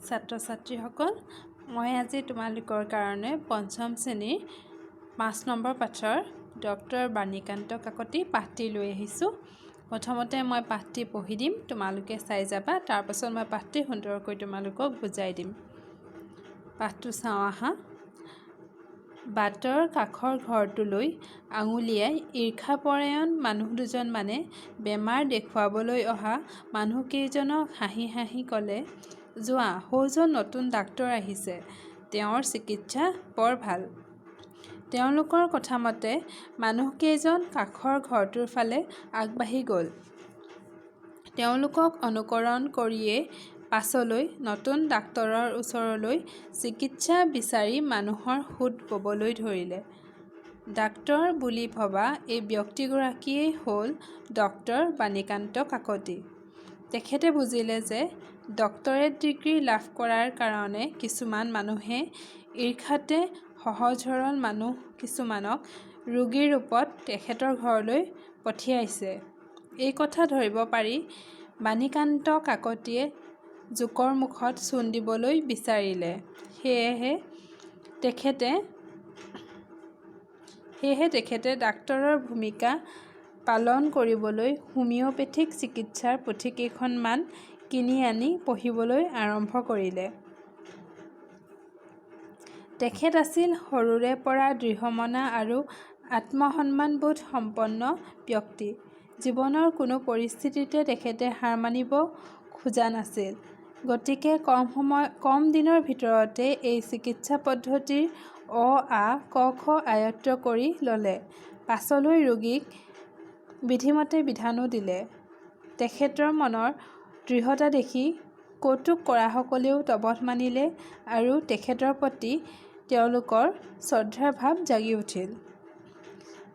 ছাত্ৰ ছাত্ৰীসকল, মই আজি তোমালোকৰ কাৰণে পঞ্চম শ্ৰেণীৰ 5 নম্বৰ পাঠৰ ডক্টৰ বাণীকান্ত কাকতি পাঠটি লৈ আহিছোঁ। প্ৰথমতে মই পাঠটি পঢ়ি দিম, তোমালোকে চাই যাবা। তাৰপাছত মই পাঠটি সুন্দৰকৈ তোমালোকক বুজাই দিম। পাঠটো চাওঁ আহা। বাটৰ কাষৰ ঘৰটোলৈ আঙুলিয়াই ঈৰ্ষাপৰায়ণ মানুহ দুজনমানে বেমাৰ দেখুৱাবলৈ অহা মানুহকেইজনক হাঁহি হাঁহি ক'লে, যোৱা, সৌজন নতুন ডাক্তৰ আহিছে, তেওঁৰ চিকিৎসা বৰ ভাল। তেওঁলোকৰ কথামতে মানুহকেইজন কাষৰ ঘৰটোৰ ফালে আগবাঢ়ি গ'ল। তেওঁলোকক অনুকৰণ কৰিয়েই পাছলৈ নতুন ডাক্তৰৰ ওচৰলৈ চিকিৎসা বিচাৰি মানুহৰ সোঁত ববলৈ ধৰিলে। ডাক্তৰ বুলি ভবা এই ব্যক্তিগৰাকীয়েই হ'ল ডক্টৰ বাণীকান্ত কাকতি। তেখেতে বুজিলে যে ডক্টৰেট ডিগ্ৰী লাভ কৰাৰ কাৰণে কিছুমান মানুহে ঈৰ্ষাতে সহজ সৰল মানুহ কিছুমানক ৰোগীৰ ৰূপত তেখেতৰ ঘৰলৈ পঠিয়াইছে। এই কথা ধৰিব পাৰি বাণীকান্ত কাকতিয়ে জোকৰ মুখত চূণ দিবলৈ বিচাৰিলে। সেয়েহে তেখেতে ডাক্তৰৰ ভূমিকা পালন কৰিবলৈ হোমিঅ'পেথিক চিকিৎসাৰ পুথিকেইখনমান কিনি আনি পঢ়িবলৈ আৰম্ভ কৰিলে। তেখেত আছিল সৰুৰে পৰা দৃঢ়মনা আৰু আত্মসন্মানবোধ সম্পন্ন ব্যক্তি। জীৱনৰ কোনো পৰিস্থিতিতে তেখেতে হাৰ মানিব খোজা নাছিল। গতিকে কম দিনৰ ভিতৰতে এই চিকিৎসা পদ্ধতিৰ অ আ ক খ আয়ত্ত কৰি ল'লে। পাছলৈ ৰোগীক বিধিমতে বিধানো দিলে। তেখেতৰ মনৰ দৃঢ়তা দেখি কৌতুক কৰাসকলেও তবধ মানিলে আৰু তেখেতৰ প্ৰতি তেওঁলোকৰ শ্ৰদ্ধাৰ ভাৱ জাগি উঠিল।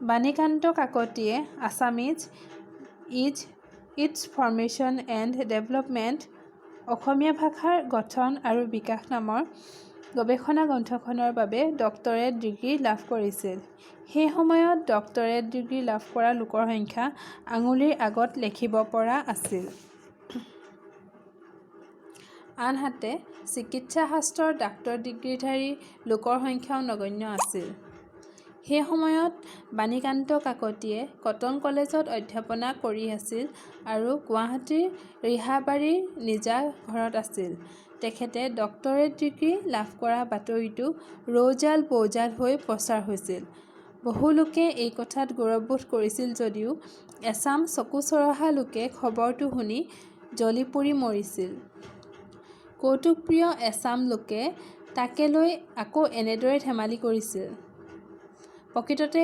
বাণীকান্ত কাকতিয়ে Assamese its formation and development, Asamiya ভাষাৰ গঠন আৰু বিকাশ নামৰ গৱেষণা গ্ৰন্থখনৰ বাবে ডক্টৰেট ডিগ্ৰী লাভ কৰিছিল। সেই সময়ত ডক্টৰেট ডিগ্ৰী লাভ কৰা লোকৰ সংখ্যা আঙুলিৰ আগত লেখিব পৰা আছিল। আনহাতে চিকিৎসা শাস্ত্ৰৰ ডাক্তৰ ডিগ্ৰীধাৰী লোকৰ সংখ্যাও নগণ্য আছিল। সেই সময়ত বাণীকান্ত কাকতিয়ে কটন কলেজত অধ্যাপনা কৰি আছিল আৰু গুৱাহাটীৰ ৰিহাবাৰীৰ নিজা ঘৰত আছিল। তেখেতে ডক্টৰেট ডিগ্ৰী লাভ কৰা বাতৰিটো ৰৌজাল বৌজাল হৈ প্ৰচাৰ হৈছিল। বহু লোকে এই কথাত গৌৰৱবোধ কৰিছিল যদিও এচাম চকু চৰহা লোকে খবৰটো শুনি জ্বলি পুৰি মৰিছিল। কৌতুকপ্ৰিয় এচাম লোকে তাকে লৈ আকৌ এনেদৰে ধেমালি কৰিছিল, প্ৰকৃততে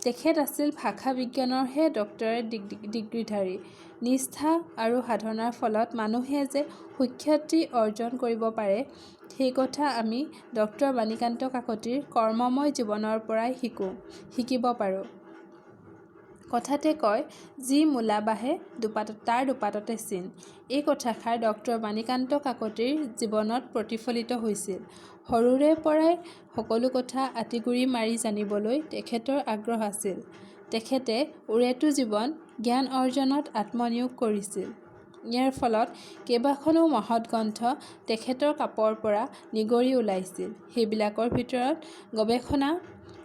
তেখেত আছিল ভাষা বিজ্ঞানৰহে ডক্টৰেট ডিগ্ৰীধাৰী। নিষ্ঠা আৰু সাধনাৰ ফলত মানুহে যে সুখ্যাতি অৰ্জন কৰিব পাৰে, সেই কথা আমি ডক্টৰ বাণীকান্ত কাকতিৰ কৰ্মময় জীৱনৰ পৰাই শিকিব পাৰোঁ। কথাতে কয়, যি মূলা বাঢ়ে তাৰ দুপাততে চিন। এই কথাষাৰ ডক্টৰ বাণীকান্ত কাকতিৰ জীৱনত প্ৰতিফলিত হৈছিল। সৰুৰে পৰাই সকলো কথা আঁতিগুৰি মাৰি জানিবলৈ তেখেতৰ আগ্ৰহ আছিল। তেখেতে উৰেতো জীৱন জ্ঞান অৰ্জনত আত্মনিয়োগ কৰিছিল। ইয়াৰ ফলত কেইবাখনো মহৎ গ্ৰন্থ তেখেতৰ কাপৰ পৰা নিগৰি ওলাইছিল। সেইবিলাকৰ ভিতৰত গৱেষণা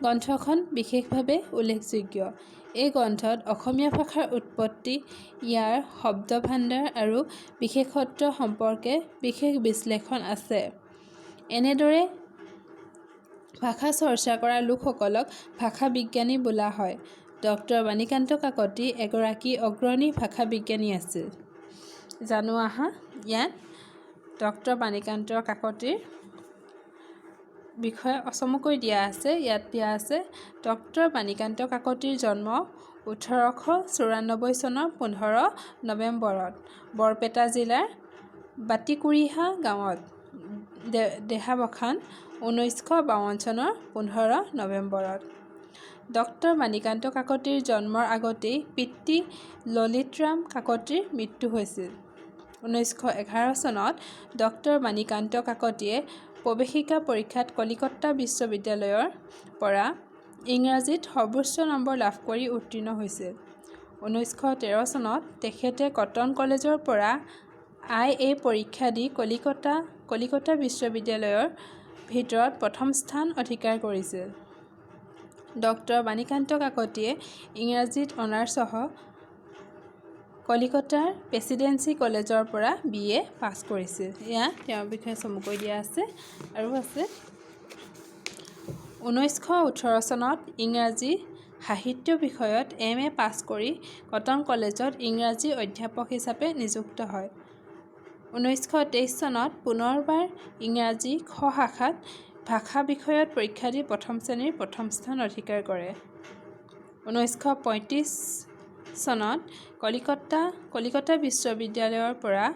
গ্ৰন্থখন বিশেষভাৱে উল্লেখযোগ্য। এই গ্ৰন্থত অসমীয়া ভাষাৰ উৎপত্তি, ইয়াৰ শব্দভাণ্ডাৰ আৰু বিশেষত্ব সম্পৰ্কে বিশেষ বিশ্লেষণ আছে। এনেদৰে ভাষা চৰ্চা কৰা লোকসকলক ভাষা বিজ্ঞানী বোলা হয়। ডক্টৰ বাণীকান্ত কাকতি এগৰাকী অগ্ৰণী ভাষা বিজ্ঞানী আছিল। জানো আহা, ইয়াত ডক্টৰ বাণীকান্ত কাকতিৰ বিষয়ে চমুকৈ দিয়া আছে। ইয়াত দিয়া আছে, ডক্টৰ বাণীকান্ত কাকতিৰ জন্ম 1894 চনৰ 15 নৱেম্বৰত বৰপেটা জিলাৰ বাটিকুৰিহা গাঁৱত। দেহাৱসান 1952 চনৰ 15 নৱেম্বৰত। ডক্টৰ বাণীকান্ত কাকতিৰ জন্মৰ আগতেই পিতৃ ললিতৰাম কাকতিৰ মৃত্যু হৈছিল। 1911 চনত ডক্টৰ বাণীকান্ত কাকতিয়ে প্ৰৱেশিকা পৰীক্ষাত কলিকতা বিশ্ববিদ্যালয়ৰ পৰা ইংৰাজীত সৰ্বোচ্চ নম্বৰ লাভ কৰি উত্তীৰ্ণ হৈছিল। 1913 চনত তেখেতে কটন কলেজৰ পৰা IA পৰীক্ষা দি কলিকতা বিশ্ববিদ্যালয়ৰ ভিতৰত প্ৰথম স্থান অধিকাৰ কৰিছিল। ডক্টৰ বাণীকান্ত কাকতিয়ে ইংৰাজীত অনাৰ্ছসহ কলিকতাৰ প্ৰেছিডেন্সি কলেজৰ পৰা BA পাছ কৰিছিল। এয়া তেওঁৰ বিষয়ে চমুকৈ দিয়া আছে। আৰু আছে 1918 চনত ইংৰাজী সাহিত্য বিষয়ত MA পাছ কৰি কটন কলেজত ইংৰাজী অধ্যাপক হিচাপে নিযুক্ত হয়। 1923 চনত পুনৰবাৰ ইংৰাজী খ শাখাত ভাষা বিষয়ত পৰীক্ষা দি প্ৰথম শ্ৰেণীৰ প্ৰথম স্থান অধিকাৰ কৰে। 1935 চনত কলিকতা বিশ্ববিদ্যালয়ৰ পৰা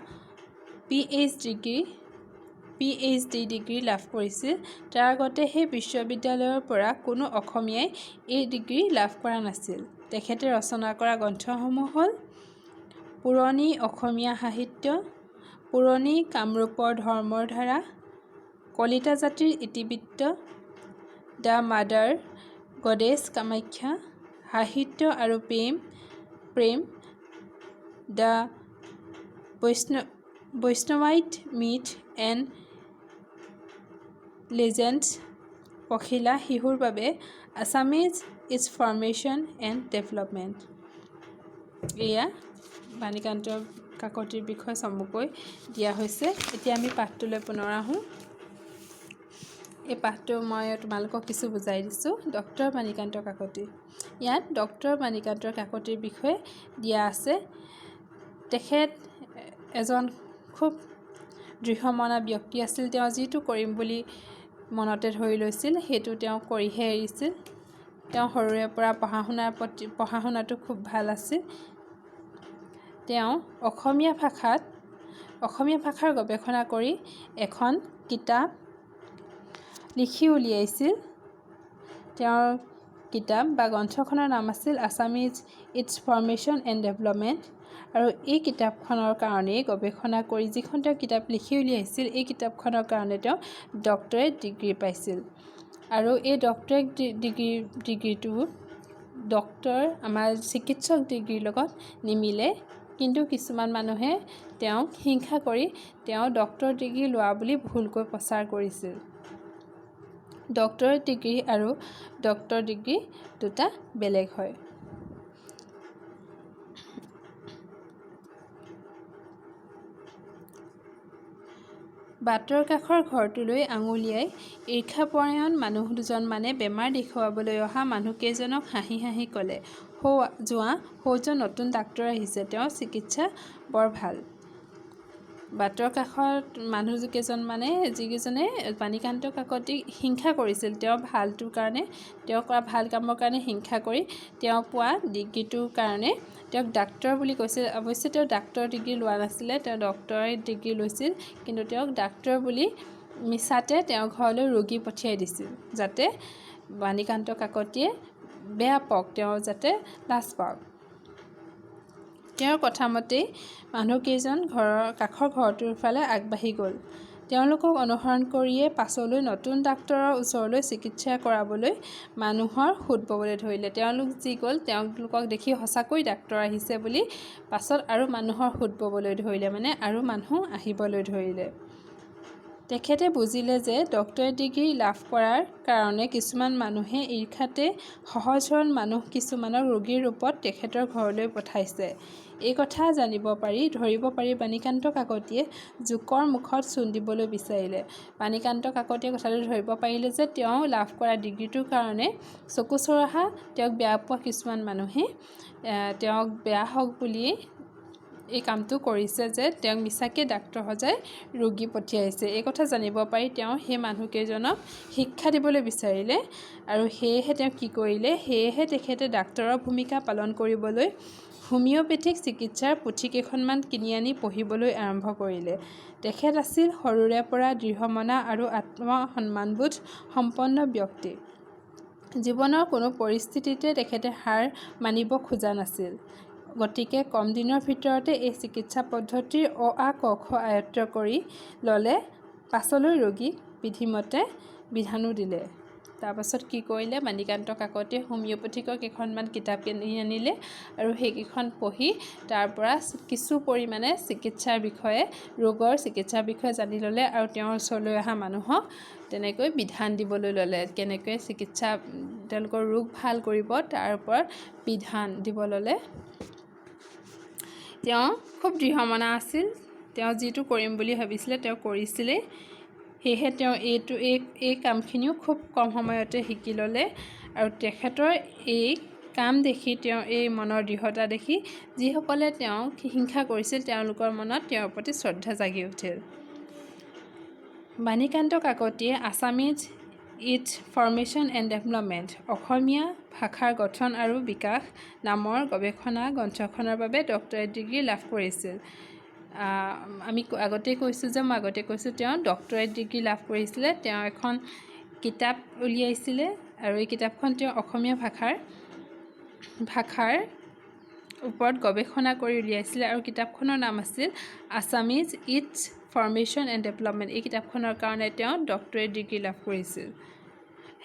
PhD ডিগ্ৰী লাভ কৰিছিল। তাৰ আগতে সেই বিশ্ববিদ্যালয়ৰ পৰা কোনো অসমীয়াই এই ডিগ্ৰী লাভ কৰা নাছিল। তেখেতে ৰচনা কৰা গ্ৰন্থসমূহ হ'ল পুৰণি অসমীয়া সাহিত্য, পুৰণি কামৰূপৰ ধৰ্মৰ ধাৰা, কলিতা জাতিৰ ইতিবৃত্ত, দ্য মাদাৰ গডেছ কামাখ্যা, সাহিত্য আৰু প্ৰেম, the Vaishnavite myth and legends, পখিলা শিশুৰ বাবে, Assamese its formation and development. এয়া বাণীকান্ত কাকতিৰ বিষয়ে চমুকৈ দিয়া হৈছে। এতিয়া আমি পাঠটোলৈ পুনৰ আহোঁ। এই পাঠটো মই তোমালোকক কিছু বুজাই দিছোঁ। ডক্টৰ বাণীকান্ত কাকতি। ইয়াত ডক্টৰ বাণীকান্ত কাকতিৰ বিষয়ে দিয়া আছে। তেখেত এজন খুব দৃঢ়মনা ব্যক্তি আছিল। তেওঁ যিটো কৰিম বুলি মনতে ধৰি লৈছিল সেইটো তেওঁ কৰিহে এৰিছিল। তেওঁ সৰুৰে পৰা পঢ়া শুনাটো খুব ভাল আছিল। তেওঁ অসমীয়া ভাষাৰ গৱেষণা কৰি এখন কিতাপ লিখি উলিয়াইছিল। তেওঁৰ কিতাপ বা গ্ৰন্থখনৰ নাম আছিল Assamese its formation and development. আৰু এই কিতাপখনৰ কাৰণেই গৱেষণা কৰি যিখন তেওঁ কিতাপ লিখি উলিয়াইছিল, এই কিতাপখনৰ কাৰণে তেওঁ ডক্টৰেট ডিগ্ৰী পাইছিল। আৰু এই ডক্টৰেট ডিগ্ৰীটো আমাৰ চিকিৎসক ডিগ্ৰীৰ লগত নিমিলে। কিন্তু কিছুমান মানুহে তেওঁক হিংসা কৰি তেওঁ ডক্টৰ ডিগ্ৰী লোৱা বুলি ভুলকৈ প্ৰচাৰ কৰিছিল। ডক্টৰেট ডিগ্ৰী আৰু ডক্টৰ ডিগ্ৰী দুটা বেলেগ হয়। বাটৰ কাষৰ ঘৰটোলৈ আঙুলিয়াই ঈৰ্ষাপৰায়ণ মানুহ দুজনমানে বেমাৰ দেখুৱাবলৈ অহা মানুহকেইজনক হাঁহি হাঁহি ক'লে, সৌজন নতুন ডাক্তৰ আহিছে, তেওঁৰ চিকিৎসা বৰ ভাল। বাটৰ কাষত মানুহকেইজনমানে যিকেইজনে বাণীকান্ত কাকতিক হিংসা কৰিছিল, তেওঁ কৰা ভাল কামৰ কাৰণে হিংসা কৰি তেওঁ পোৱা ডিগ্ৰীটোৰ কাৰণে তেওঁক ডাক্তৰ বুলি কৈছিল। অৱশ্যে তেওঁ ডাক্তৰ ডিগ্ৰী লোৱা নাছিলে, তেওঁ ডক্টৰেট ডিগ্ৰী লৈছিল। কিন্তু তেওঁক ডাক্তৰ বুলি মিছাতে তেওঁৰ ঘৰলৈ ৰোগী পঠিয়াই দিছিল, যাতে বাণীকান্ত কাকতিয়ে বেয়া পাওক, তেওঁ যাতে লাজ পাওক। তেওঁৰ কথামতেই মানুহকেইজন কাষৰ ঘৰটোৰ ফালে আগবাঢ়ি গ'ল। তেওঁলোকক অনুসৰণ কৰিয়ে পাছলৈ নতুন ডাক্তৰৰ ওচৰলৈ চিকিৎসা কৰাবলৈ মানুহৰ সোঁত ববলৈ ধৰিলে। তেওঁলোক যি গ'ল, তেওঁলোকক দেখি সঁচাকৈ ডাক্তৰ আহিছে বুলি পাছত আৰু মানুহৰ সোঁত ববলৈ ধৰিলে, আৰু মানুহ আহিবলৈ ধৰিলে। তেখেতে বুজিলে যে ডক্টৰেট ডিগ্ৰী লাভ কৰাৰ কাৰণে কিছুমান মানুহে ঈৰ্ষাতে সহজ সৰল মানুহ কিছুমানক ৰোগীৰ ৰূপত তেখেতৰ ঘৰলৈ পঠাইছে। এই কথা ধৰিব পাৰি বাণীকান্ত কাকতিয়ে জোকৰ মুখত চূণ দিবলৈ বিচাৰিলে। বাণীকান্ত কাকতিয়ে কথাটো ধৰিব পাৰিলে যে তেওঁ লাভ কৰা ডিগ্ৰীটোৰ কাৰণে চকু চৰহা তেওঁক বেয়া পোৱা কিছুমান মানুহে তেওঁক বেয়া হওক বুলিয়েই এই কামটো কৰিছে, যে তেওঁক মিছাকৈ ডাক্তৰ সজাই ৰোগী পঠিয়াইছে। এই কথা জানিব পাৰি তেওঁ সেই মানুহকেইজনক শিক্ষা দিবলৈ বিচাৰিলে। আৰু সেয়েহে তেওঁ কি কৰিলে, তেখেতে ডাক্তৰৰ ভূমিকা পালন কৰিবলৈ হোমিঅ'পেথিক চিকিৎসাৰ পুথি কেইখনমান কিনি আনি পঢ়িবলৈ আৰম্ভ কৰিলে। তেখেত আছিল সৰুৰে পৰা দৃঢ়মনা আৰু আত্মসন্মানবোধ সম্পন্ন ব্যক্তি। জীৱনৰ কোনো পৰিস্থিতিতে তেখেতে হাৰ মানিব খোজা নাছিল। গতিকে কম দিনৰ ভিতৰতে এই চিকিৎসা পদ্ধতিৰ অ আ ক খ আয়ত্ত কৰি ল'লে। পাছলৈ ৰোগীক বিধিমতে বিধানো দিলে। তাৰপাছত কি কৰিলে, বাণীকান্ত কাকতিয়ে হোমিঅ'পেথিকৰ কেইখনমান কিতাপ কিনি আনিলে আৰু সেইকেইখন পঢ়ি তাৰ পৰা কিছু পৰিমাণে ৰোগৰ চিকিৎসাৰ বিষয়ে জানি ল'লে আৰু তেওঁৰ ওচৰলৈ অহা মানুহক তেনেকৈ বিধান দিবলৈ ল'লে, কেনেকৈ তেওঁলোকৰ ৰোগ ভাল কৰিব তাৰ ওপৰত বিধান দিব ল'লে। তেওঁ খুব দৃঢ়মনা আছিল, তেওঁ যিটো কৰিম বুলি ভাবিছিলে তেওঁ কৰিছিলেই। সেয়েহে তেওঁ এই কামখিনিও খুব কম সময়তে শিকি ল'লে আৰু তেখেতৰ এই কাম দেখি, তেওঁৰ এই মনৰ দৃঢ়তা দেখি যিসকলে তেওঁক হিংসা কৰিছিল তেওঁলোকৰ মনত তেওঁৰ প্ৰতি শ্ৰদ্ধা জাগি উঠিল। বাণীকান্ত কাকতিয়ে Assamese its formation and development, Asamiya ভাষাৰ গঠন আৰু বিকাশ নামৰ গৱেষণা গ্ৰন্থখনৰ বাবে ডক্টৰেট ডিগ্ৰী লাভ কৰিছিল। মই আগতে কৈছোঁ তেওঁ ডক্টৰেট ডিগ্ৰী লাভ কৰিছিলে। তেওঁ এখন কিতাপ উলিয়াইছিলে আৰু এই কিতাপখন তেওঁ অসমীয়া ভাষাৰ ওপৰত গৱেষণা কৰি উলিয়াইছিলে আৰু কিতাপখনৰ নাম আছিল Assamese its formation and development. এই কিতাপখনৰ কাৰণে তেওঁ ডক্টৰেট ডিগ্ৰী লাভ কৰিছিল।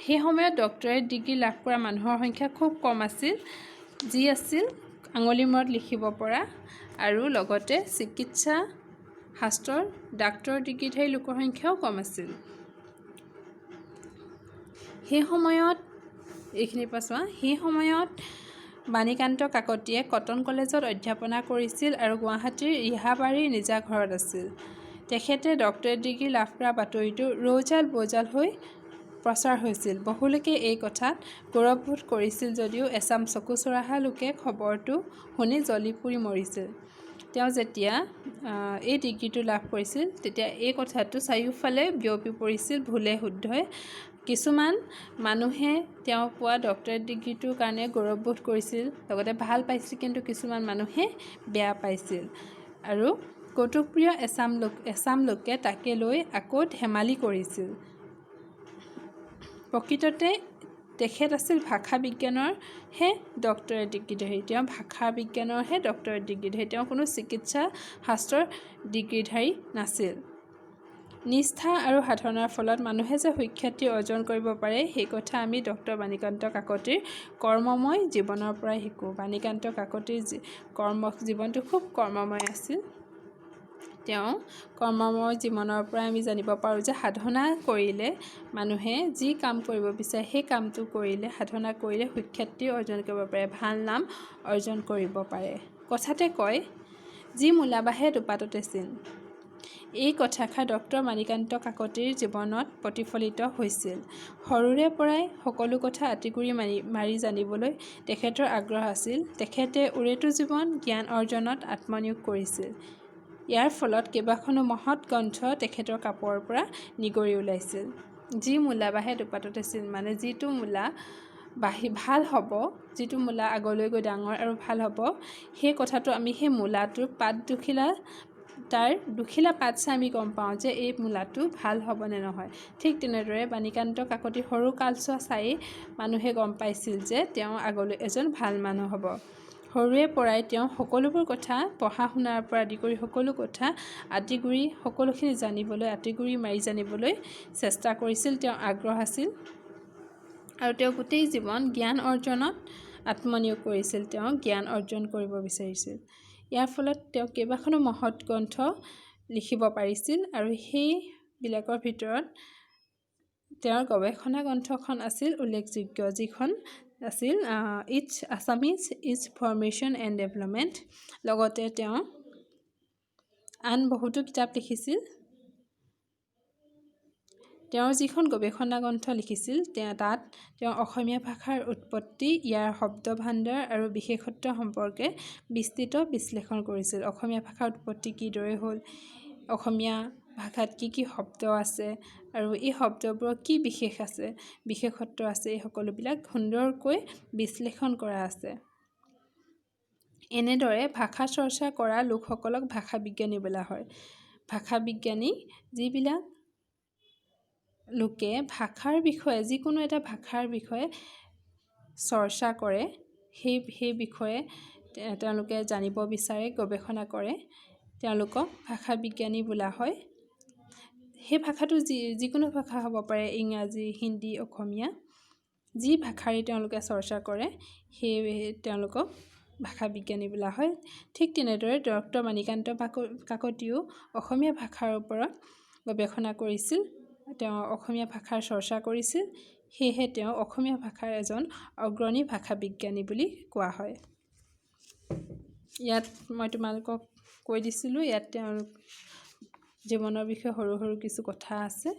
সেই সময়ত ডক্টৰেট ডিগ্ৰী লাভ কৰা মানুহৰ সংখ্যা খুব কম আছিল, যি আছিল আঙুলিৰ মূৰত লিখিব পৰা আৰু লগতে চিকিৎসা শাস্ত্ৰৰ ডাক্তৰ ডিগ্ৰীধাৰী লোকৰ সংখ্যাও কম আছিল। সেই সময়ত বাণীকান্ত কাকতিয়ে কটন কলেজত অধ্যাপনা কৰিছিল আৰু গুৱাহাটীৰ ৰিহাবাৰীৰ নিজা ঘৰত আছিল। তেখেতে ডক্টৰেট ডিগ্ৰী লাভ কৰা বাতৰিটো ৰৌজাল বৌজাল হৈ প্ৰচাৰ হৈছিল। বহুলোকে এই কথাত গৌৰৱবোধ কৰিছিল যদিও এচাম চকু চৰহা লোকে খবৰটো শুনি জ্বলি পুৰি মৰিছিল। তেওঁ যেতিয়া এই ডিগ্ৰীটো লাভ কৰিছিল তেতিয়া এই কথাটো চাৰিওফালে বিয়পি পৰিছিল ভুলে শুদ্ধই। কিছুমান মানুহে তেওঁ পোৱা ডক্টৰেট ডিগ্ৰীটোৰ কাৰণে গৌৰৱবোধ কৰিছিল, লগতে ভাল পাইছিল, কিন্তু কিছুমান মানুহে বেয়া পাইছিল আৰু কৌতুকপ্ৰিয় এচাম লোকে তাকে লৈ আকৌ ধেমালি কৰিছিল। প্ৰকৃততে তেখেত আছিল ভাষা বিজ্ঞানৰহে ডক্টৰেট ডিগ্ৰীধাৰী। তেওঁ ভাষা বিজ্ঞানৰহে ডক্টৰেট ডিগ্ৰীধাৰী, তেওঁ কোনো চিকিৎসা শাস্ত্ৰৰ ডিগ্ৰীধাৰী নাছিল। নিষ্ঠা আৰু সাধনাৰ ফলত মানুহে যে সুখ্যাতি অৰ্জন কৰিব পাৰে সেই কথা আমি ডক্টৰ বাণীকান্ত কাকতিৰ কৰ্মময় জীৱনৰ পৰাই শিকোঁ। বাণীকান্ত কাকতিৰ জীৱনটো খুব কৰ্মময় আছিল। তেওঁ কৰ্মময় জীৱনৰ পৰাই আমি জানিব পাৰোঁ যে সাধনা কৰিলে মানুহে যি কাম কৰিব বিচাৰে সেই কামটো কৰিলে, সাধনা কৰিলে সুখ্যাতি অৰ্জন কৰিব পাৰে, ভাল নাম অৰ্জন কৰিব পাৰে। কথাতে কয়, যি মূলা বাঢ়ে দুপাততে চিন। এই কথাষাৰ ডক্টৰ বাণীকান্ত কাকতিৰ জীৱনত প্ৰতিফলিত হৈছিল। সৰুৰে পৰাই সকলো কথা আঁতিগুৰি মাৰি জানিবলৈ তেখেতৰ আগ্ৰহ আছিল। তেখেতে উৰেটো জীৱন জ্ঞান অৰ্জনত আত্মনিয়োগ কৰিছিল। ইয়াৰ ফলত কেইবাখনো মহৎ গ্ৰন্থ তেখেতৰ কাপৰ পৰা নিগৰি ওলাইছিল। যি মূলা বাঢ়ে দুপাততে চিন, মানে যিটো মূলা ভাল হ'ব, যিটো মূলা আগলৈ গৈ ডাঙৰ আৰু ভাল হ'ব, সেই কথাটো আমি সেই মূলাটোৰ তাৰ দুখিলা পাত চাই আমি গম পাওঁ যে এই মূলাটো ভাল হ'ব নে নহয়। ঠিক তেনেদৰে বাণীকান্ত কাকতি সৰু কালচোৱা চায়েই মানুহে গম পাইছিল যে তেওঁ আগলৈ এজন ভাল মানুহ হ'ব। সৰুৰে পৰাই তেওঁ সকলোবোৰ কথা পঢ়া শুনাৰ পৰা আদি কৰি সকলো কথা সকলোখিনি জানিবলৈ আঁতিগুৰি মাৰি জানিবলৈ চেষ্টা কৰিছিল, তেওঁৰ আগ্ৰহ আছিল আৰু তেওঁ গোটেই জীৱন জ্ঞান অৰ্জনত আত্মনিয়োগ কৰিছিল। তেওঁ জ্ঞান অৰ্জন কৰিব বিচাৰিছিল। ইয়াৰ ফলত তেওঁ কেইবাখনো মহৎ গ্ৰন্থ লিখিব পাৰিছিল আৰু সেইবিলাকৰ ভিতৰত তেওঁৰ গৱেষণা গ্ৰন্থখন আছিল উল্লেখযোগ্য, যিখন আছিল Assamese its formation and development. লগতে তেওঁ আন বহুতো কিতাপ লিখিছিল। তেওঁৰ যিখন গৱেষণা গ্ৰন্থ লিখিছিল তাত তেওঁ অসমীয়া ভাষাৰ উৎপত্তি, ইয়াৰ শব্দ ভাণ্ডাৰ আৰু বিশেষত্ব সম্পৰ্কে বিস্তৃত বিশ্লেষণ কৰিছিল। অসমীয়া ভাষাৰ উৎপত্তি কিদৰে হ'ল, অসমীয়া ভাষাত কি কি শব্দ আছে আৰু এই শব্দবোৰৰ কি বিশেষত্ব আছে, এই সকলোবিলাক সুন্দৰকৈ বিশ্লেষণ কৰা আছে। এনেদৰে ভাষা চৰ্চা কৰা লোকসকলক ভাষা বিজ্ঞানী বোলা হয়। ভাষা বিজ্ঞানী যিবিলাক লোকে যিকোনো এটা ভাষাৰ বিষয়ে চৰ্চা কৰে, সেই বিষয়ে তেওঁলোকে জানিব বিচাৰে, গৱেষণা কৰে, তেওঁলোকক ভাষা বিজ্ঞানী বোলা হয়। সেই ভাষাটো যিকোনো ভাষা হ'ব পাৰে, ইংৰাজী, হিন্দী, অসমীয়া। যি ভাষাৰে তেওঁলোকে চৰ্চা কৰে সেই তেওঁলোকক ভাষা বিজ্ঞানী বোলা হয়। ঠিক তেনেদৰে ডক্টৰ বাণীকান্ত কাকতিয়েও অসমীয়া ভাষাৰ ওপৰত গৱেষণা কৰিছিল। তেওঁ অসমীয়া ভাষাৰ চৰ্চা কৰিছিল, সেয়েহে তেওঁ অসমীয়া ভাষাৰ এজন অগ্ৰণী ভাষা বিজ্ঞানী বুলি কোৱা হয়। ইয়াত মই তোমালোকক কৈ দিছিলোঁ, ইয়াত তেওঁৰ জীৱনৰ বিষয়ে সৰু সৰু কিছু কথা আছে।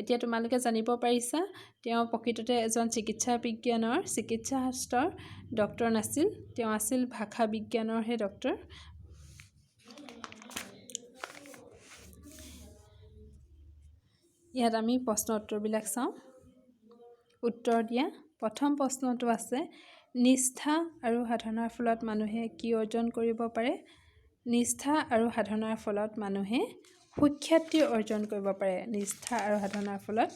এতিয়া তোমালোকে জানিব পাৰিছা তেওঁ প্ৰকৃততে এজন চিকিৎসা শাস্ত্ৰৰ ডক্টৰ নাছিল, তেওঁ আছিল ভাষা বিজ্ঞানৰহে ডক্টৰ। ইয়াত আমি প্ৰশ্ন উত্তৰবিলাক চাওঁ। উত্তৰ দিয়া। প্ৰথম প্ৰশ্নটো আছে, নিষ্ঠা আৰু সাধনাৰ ফলত মানুহে কি অৰ্জন কৰিব পাৰে? নিষ্ঠা আৰু সাধনাৰ ফলত মানুহে সুখ্যাতি অৰ্জন কৰিব পাৰে। নিষ্ঠা আৰু সাধনাৰ ফলত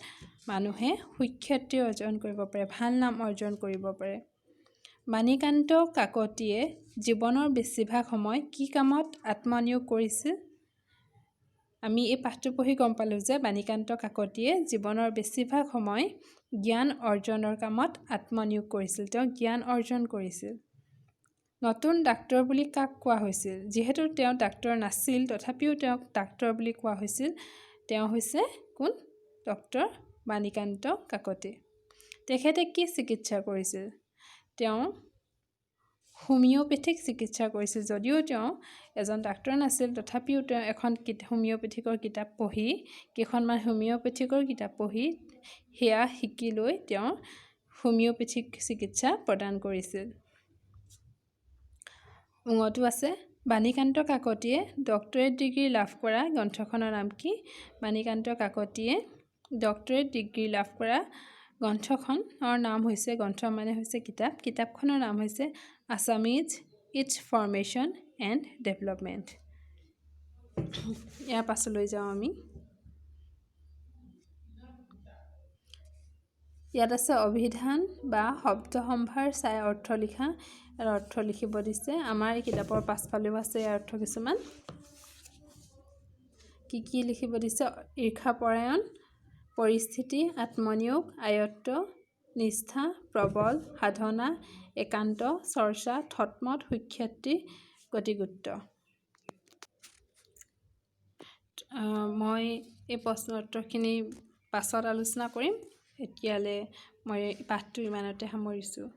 মানুহে সুখ্যাতি অৰ্জন কৰিব পাৰে, ভাল নাম অৰ্জন কৰিব পাৰে। বাণীকান্ত কাকতিয়ে জীৱনৰ বেছিভাগ সময় কি কামত আত্মনিয়োগ কৰিছিল? আমি এই পাঠটো পঢ়ি গম পালোঁ যে বাণীকান্ত কাকতিয়ে জীৱনৰ বেছিভাগ সময় জ্ঞান অৰ্জনৰ কামত আত্মনিয়োগ কৰিছিল। তেওঁ জ্ঞান অৰ্জন কৰিছিল। নতুন ডাক্তৰ বুলি কাক কোৱা হৈছিল? যিহেতু তেওঁ ডাক্তৰ নাছিল, তথাপিও তেওঁক ডাক্তৰ বুলি কোৱা হৈছিল। তেওঁ হৈছে কোন? ডক্টৰ বাণীকান্ত কাকতি। তেখেতে কি চিকিৎসা কৰিছিল? তেওঁ হোমিঅ'পেথিক চিকিৎসা কৰিছিল। যদিও তেওঁ এজন ডাক্তৰ নাছিল, তথাপিও তেওঁ এখন হোমিঅ'পেথিকৰ কিতাপ পঢ়ি, কেইখনমান হোমিঅ'পেথিকৰ কিতাপ পঢ়ি সেয়া শিকি লৈ তেওঁ হোমিঅ'পেথিক চিকিৎসা প্ৰদান কৰিছিল। উঙতো আছে, বাণীকান্ত কাকতিয়ে ডক্টৰেট ডিগ্ৰী লাভ কৰা গ্ৰন্থখনৰ নাম কি? বাণীকান্ত কাকতিয়ে ডক্টৰেট ডিগ্ৰী লাভ কৰা গ্ৰন্থখনৰ নাম হৈছে, গ্ৰন্থ মানে হৈছে কিতাপ, কিতাপখনৰ নাম হৈছে Assamese, its formation and development. ইয়াৰ পাছলৈ যাওঁ আমি। ইয়াত আছে অভিধান বা শব্দ সম্ভাৰ চাই অৰ্থ লিখা। ইয়াৰ অৰ্থ লিখিব দিছে। আমাৰ এই কিতাপৰ পাছফালেও আছে ইয়াৰ অৰ্থ কিছুমান। কি লিখিব দিছে? ঈৰ্ষাপৰায়ণ, পৰিস্থিতি, আত্মনিয়োগ, আয়ত্ত, নিষ্ঠা, প্ৰবল, সাধনা, একান্ত, চৰ্চা, থটমত, সুখ্যাতি, গতিগুত্ত। মই এই প্ৰশ্ন উত্তৰখিনি পাছত আলোচনা কৰিম। এতিয়ালৈ মই পাঠটো ইমানতে সামৰিছোঁ।